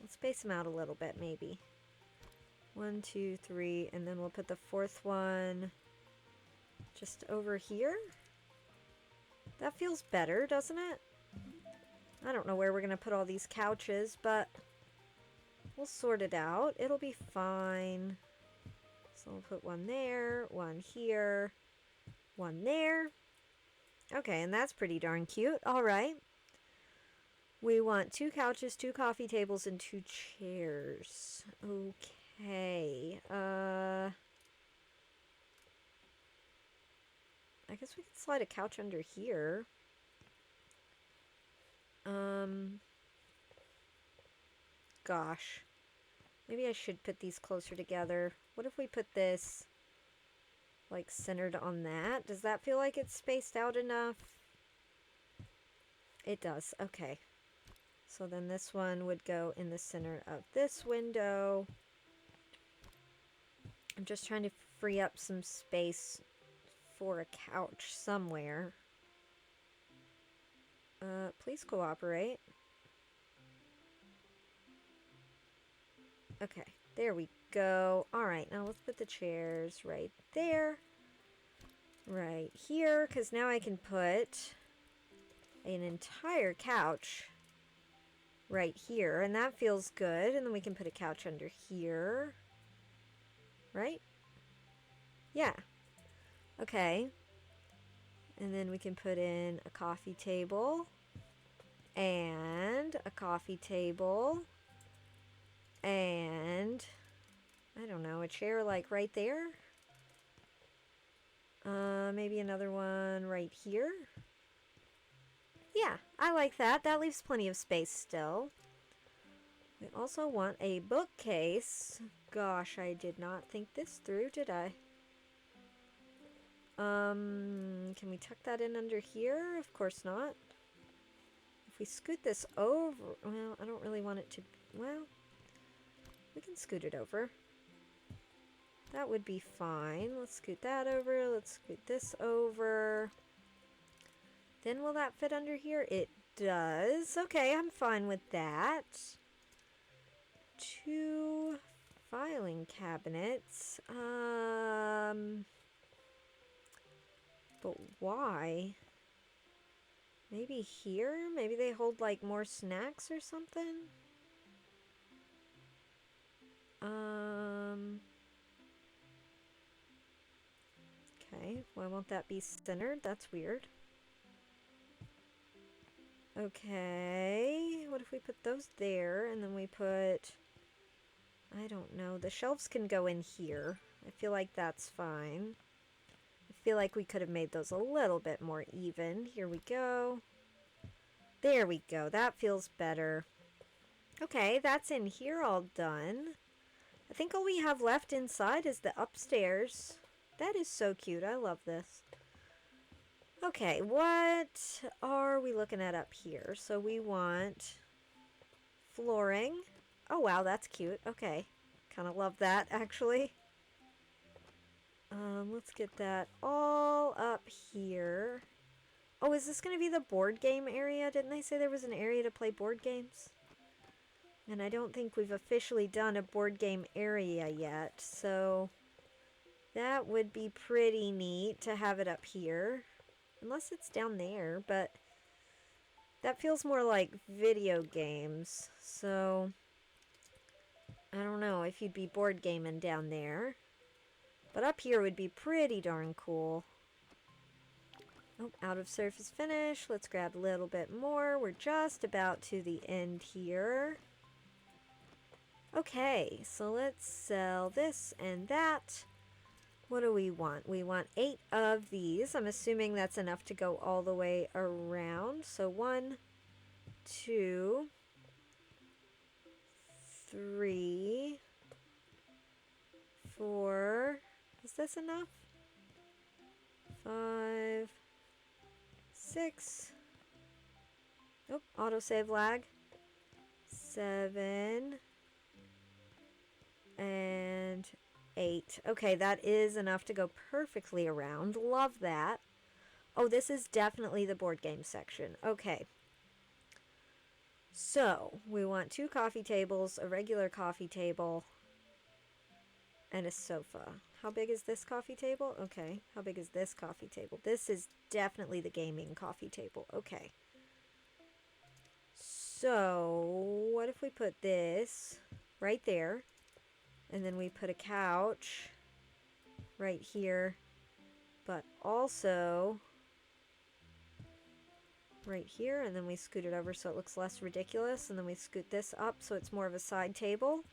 Let's space them out a little bit, maybe. 1, 2, 3, and then we'll put the 4th one just over here. That feels better, doesn't it? I don't know where we're going to put all these couches, but we'll sort it out. It'll be fine. So we'll put one there, one here, one there. Okay, and that's pretty darn cute. All right. We want 2 couches, 2 coffee tables, and 2 chairs. Okay. I guess we could slide a couch under here. Gosh. Maybe I should put these closer together. What if we put this, like, centered on that? Does that feel like it's spaced out enough? It does. Okay. So then this one would go in the center of this window. I'm just trying to free up some space for a couch somewhere. Please cooperate. Okay, there we go. Alright, now let's put the chairs right there. Right here, because now I can put an entire couch right here, and that feels good. And then we can put a couch under here. Right? Yeah. Okay. And then we can put in a coffee table. And a coffee table. And, I don't know, a chair like right there. Maybe another one right here. Yeah, I like that. That leaves plenty of space still. We also want a bookcase. Gosh, I did not think this through, did I? Can we tuck that in under here? Of course not. If we scoot this over, well, I don't really want it to, well, we can scoot it over. That would be fine. Let's scoot that over. Let's scoot this over. Then will that fit under here? It does. Okay, I'm fine with that. 2 filing cabinets. But why? Maybe here? Maybe they hold like more snacks or something? Okay, why won't that be centered? That's weird. Okay, what if we put those there and then we put, I don't know, the shelves can go in here. I feel like that's fine. I feel like we could have made those a little bit more even. Here we go. There we go, that feels better. Okay, that's in here all done. I think all we have left inside is the upstairs. That is so cute, I love this. Okay, what are we looking at up here? So we want flooring. Oh wow, that's cute. Okay, kind of love that actually. Let's get that all up here. Oh, is this going to be the board game area? Didn't they say there was an area to play board games? And I don't think we've officially done a board game area yet, so that would be pretty neat to have it up here. Unless it's down there, but that feels more like video games, so I don't know if you'd be board gaming down there. But up here would be pretty darn cool. Oh, out of surface finish. Let's grab a little bit more. We're just about to the end here. Okay, so let's sell this and that. What do we want? We want 8 of these. I'm assuming that's enough to go all the way around. So 1, 2, 3, 4. Is this enough? 5, 6. Oh, autosave lag. 7 and 8. Okay, that is enough to go perfectly around. Love that. Oh, this is definitely the board game section. Okay. So, we want 2 coffee tables, a regular coffee table, and a sofa. How big is this coffee table? Okay. How big is this coffee table? This is definitely the gaming coffee table. Okay. So, what if we put this right there? And then we put a couch right here, but also right here, and then we scoot it over so it looks less ridiculous, and then we scoot this up so it's more of a side table.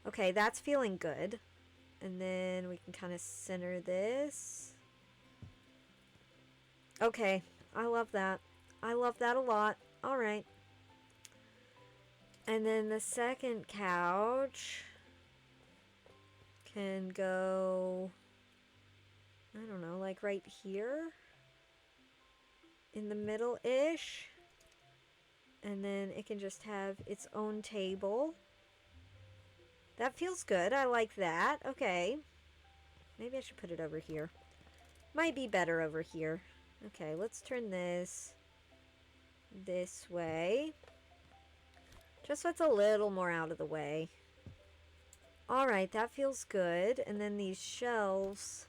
Okay, that's feeling good. And then we can kind of center this. Okay, I love that. I love that a lot. All right. And then the second couch can go, I don't know, like right here in the middle-ish. And then it can just have its own table. That feels good. I like that. Okay. Maybe I should put it over here. Might be better over here. Okay, let's turn this way. Just so it's a little more out of the way. Alright, that feels good. And then these shelves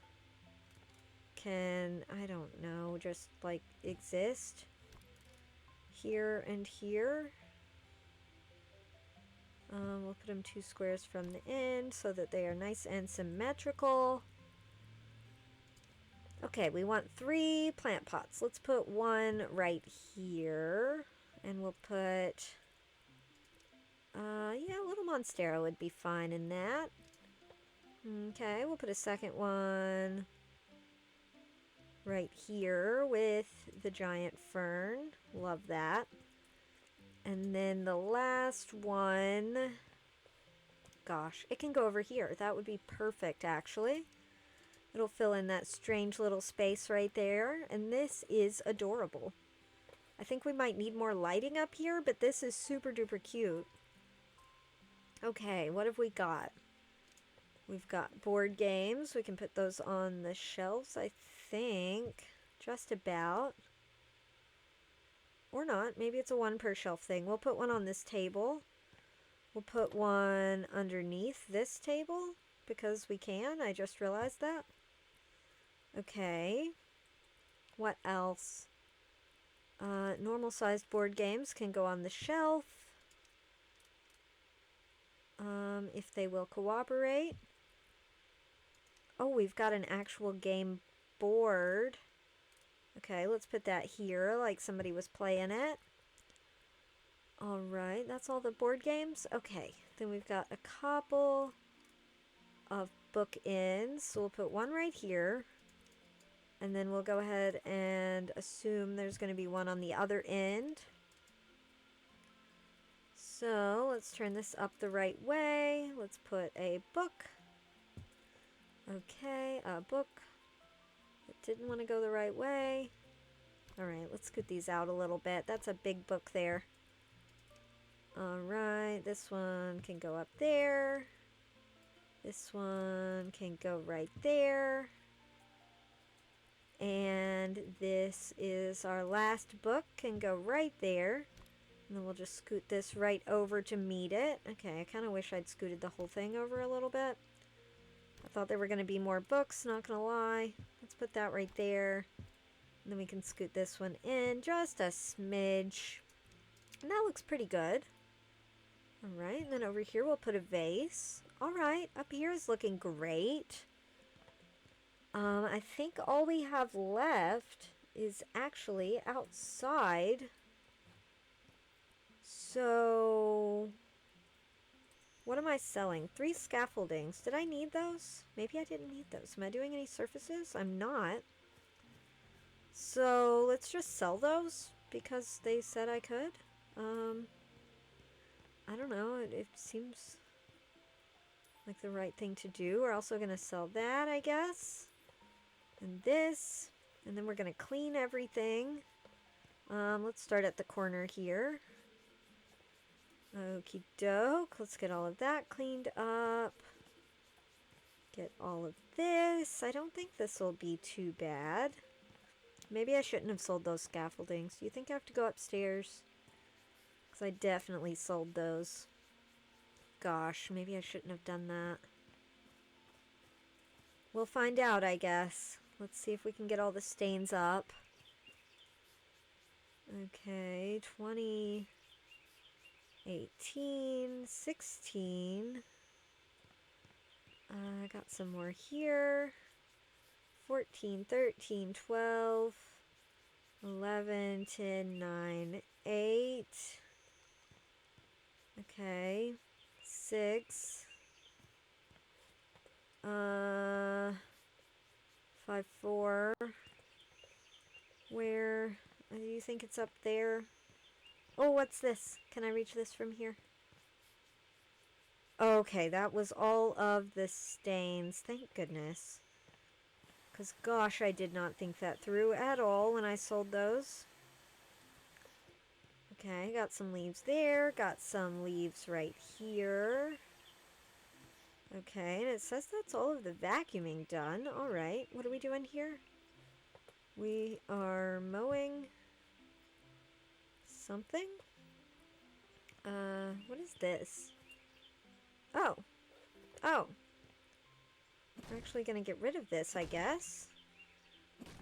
can, I don't know, just like exist here and here. We'll put them 2 squares from the end so that they are nice and symmetrical. Okay, we want 3 plant pots. Let's put 1 right here. And we'll put, yeah, a little monstera would be fine in that. Okay, we'll put a second one right here with the giant fern. Love that. And then the last one, gosh, it can go over here. That would be perfect, actually. It'll fill in that strange little space right there. And this is adorable. I think we might need more lighting up here, but this is super duper cute. Okay, what have we got? We've got board games. We can put those on the shelves, I think. Just about. Or not. Maybe it's a one per shelf thing. We'll put one on this table. We'll put one underneath this table because we can. I just realized that. Okay. What else? Normal sized board games can go on the shelf. If they will cooperate. Oh, we've got an actual game board. Okay, let's put that here like somebody was playing it. Alright, that's all the board games. Okay, then we've got a couple of bookends. So we'll put one right here. And then we'll go ahead and assume there's going to be one on the other end. So let's turn this up the right way. Let's put a book. Okay, a book. It didn't want to go the right way. Alright, let's scoot these out a little bit. That's a big book there. Alright, this one can go up there. This one can go right there. And this is our last book, can go right there. And then we'll just scoot this right over to meet it. Okay, I kind of wish I'd scooted the whole thing over a little bit. I thought there were going to be more books, not going to lie. Let's put that right there. And then we can scoot this one in just a smidge. And that looks pretty good. Alright, and then over here we'll put a vase. Alright, up here is looking great. I think all we have left is actually outside. So, what am I selling? 3 scaffoldings. Did I need those? Maybe I didn't need those. Am I doing any surfaces? I'm not. So, let's just sell those because they said I could. I don't know. It seems like the right thing to do. We're also going to sell that, I guess. And this. And then we're going to clean everything. Let's start at the corner here. Okie doke. Let's get all of that cleaned up. Get all of this. I don't think this will be too bad. Maybe I shouldn't have sold those scaffoldings. Do you think I have to go upstairs? Because I definitely sold those. Gosh, maybe I shouldn't have done that. We'll find out, I guess. Let's see if we can get all the stains up. Okay, 20, 18, 16. I got some more here. 14, 13, 12, 11, 10, 9, 8. Okay, 6. 5, 4. Where? Do you think it's up there? Oh, what's this? Can I reach this from here? Okay, that was all of the stains. Thank goodness. Because, gosh, I did not think that through at all when I sold those. Okay, got some leaves there. Got some leaves right here. Okay, and it says that's all of the vacuuming done. Alright, what are we doing here? We are mowing something? What is this? Oh. Oh. We're actually gonna get rid of this, I guess.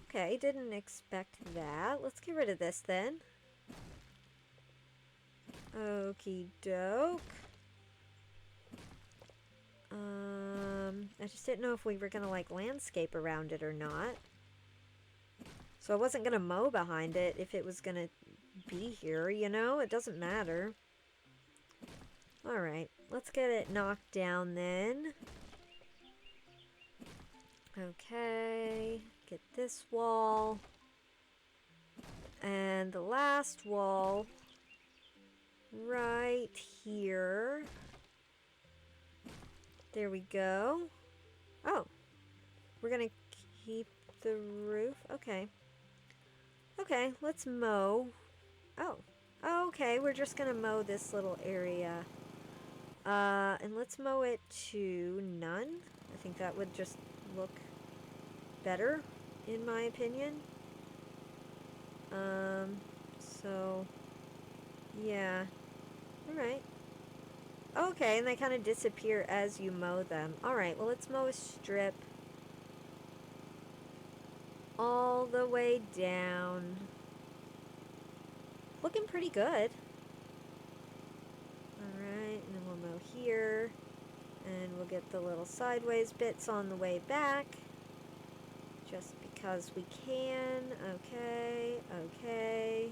Okay, didn't expect that. Let's get rid of this then. Okie doke. I just didn't know if we were gonna like landscape around it or not. So I wasn't gonna mow behind it if it was gonna be here, you know? It doesn't matter. Alright, let's get it knocked down then. Okay, get this wall. And the last wall right here. There we go. Oh, We're gonna keep the roof. Okay. Okay, let's mow. Oh. Okay, we're just gonna mow this little area. And let's mow it to none. I think that would just look better, in my opinion. So, yeah. Alright. Okay, and they kind of disappear as you mow them. Alright, well, let's mow a strip all the way down. Looking pretty good. Alright, and then we'll mow here. And we'll get the little sideways bits on the way back. Just because we can. Okay, okay.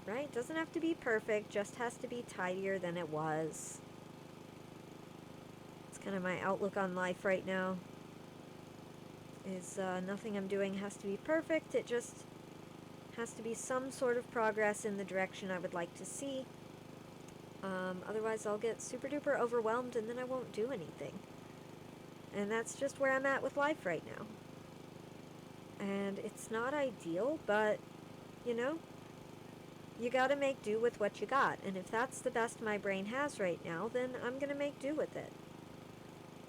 Alright, doesn't have to be perfect, just has to be tidier than it was. It's kind of my outlook on life right now. Is nothing I'm doing has to be perfect, it just has to be some sort of progress in the direction I would like to see. Otherwise I'll get super duper overwhelmed and then I won't do anything. And that's just where I'm at with life right now. And it's not ideal, but, you know, you gotta make do with what you got. And if that's the best my brain has right now, then I'm gonna make do with it.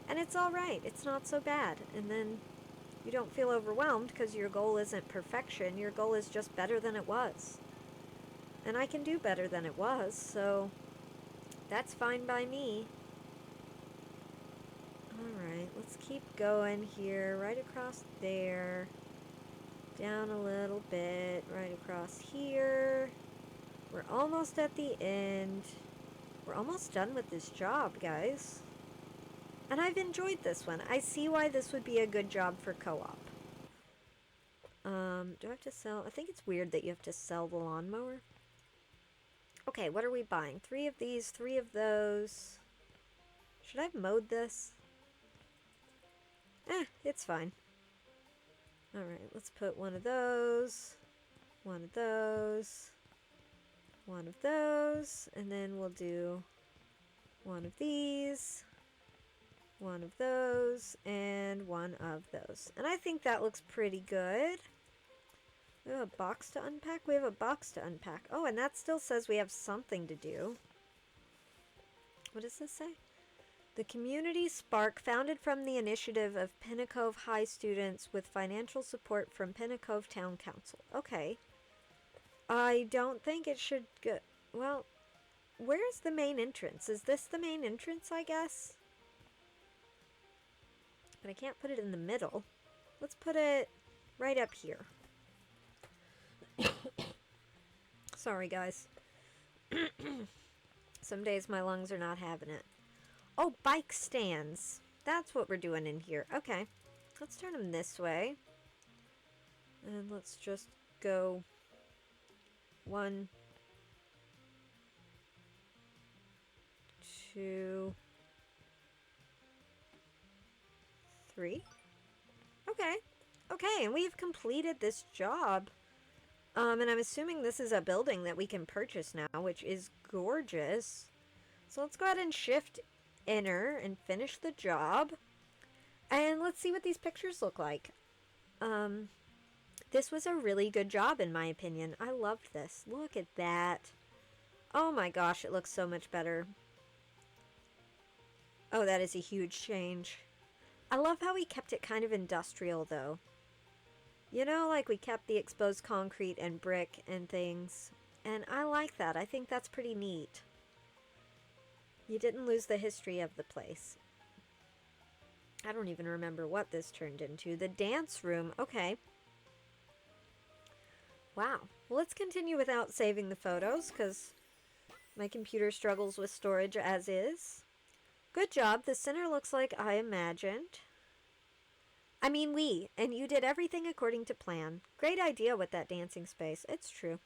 And it's alright, it's not so bad. And then you don't feel overwhelmed because your goal isn't perfection, your goal is just better than it was. And I can do better than it was, so that's fine by me. Alright, let's keep going here, right across there, down a little bit, right across here. We're almost at the end. We're almost done with this job, guys. And I've enjoyed this one. I see why this would be a good job for co-op. Do I have to sell? I think it's weird that you have to sell the lawnmower. Okay, what are we buying? 3 of these, 3 of those. Should I have mowed this? It's fine. Alright, let's put one of those, one of those, one of those, and then we'll do one of these, one of those, and one of those. And I think that looks pretty good. We have a box to unpack? We have a box to unpack. Oh, and that still says we have something to do. What does this say? The Community Spark, founded from the initiative of Pinacove High students with financial support from Pinacove Town Council. Okay. I don't think it should go... Well, where's the main entrance? Is this the main entrance, I guess? But I can't put it in the middle. Let's put it right up here. Sorry, guys. Some days my lungs are not having it. Oh, bike stands. That's what we're doing in here. Okay. Let's turn them this way. And let's just go 1, 2, 3. Okay. Okay, and we've completed this job. And I'm assuming this is a building that we can purchase now, which is gorgeous. So let's go ahead and shift enter and finish the job. And let's see what these pictures look like. This was a really good job in my opinion. I loved this. Look at that. Oh my gosh, it looks so much better. Oh, that is a huge change. I love how we kept it kind of industrial though. You know, like we kept the exposed concrete and brick and things. And I like that. I think that's pretty neat. You didn't lose the history of the place. I don't even remember what this turned into. The dance room. Okay. Wow. Well, let's continue without saving the photos because my computer struggles with storage as is. Good job. The center looks like I imagined. And you did everything according to plan. Great idea with that dancing space. It's true.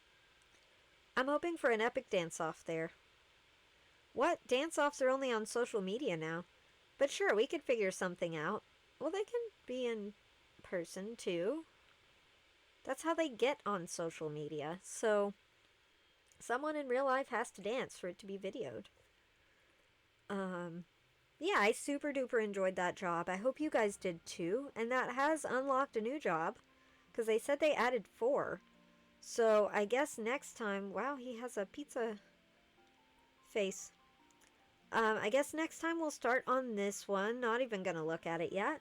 I'm hoping for an epic dance-off there. What? Dance-offs are only on social media now. But sure, we could figure something out. Well, they can be in person, too. That's how they get on social media. So, someone in real life has to dance for it to be videoed. Yeah, I super duper enjoyed that job. I hope you guys did too. And that has unlocked a new job because they said they added 4. So I guess next time, wow, he has a pizza face. I guess next time we'll start on this one. Not even gonna look at it yet.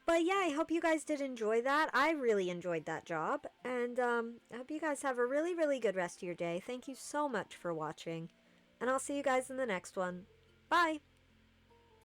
But yeah, I hope you guys did enjoy that. I really enjoyed that job. And I hope you guys have a really, really good rest of your day. Thank you so much for watching. And I'll see you guys in the next one. Bye!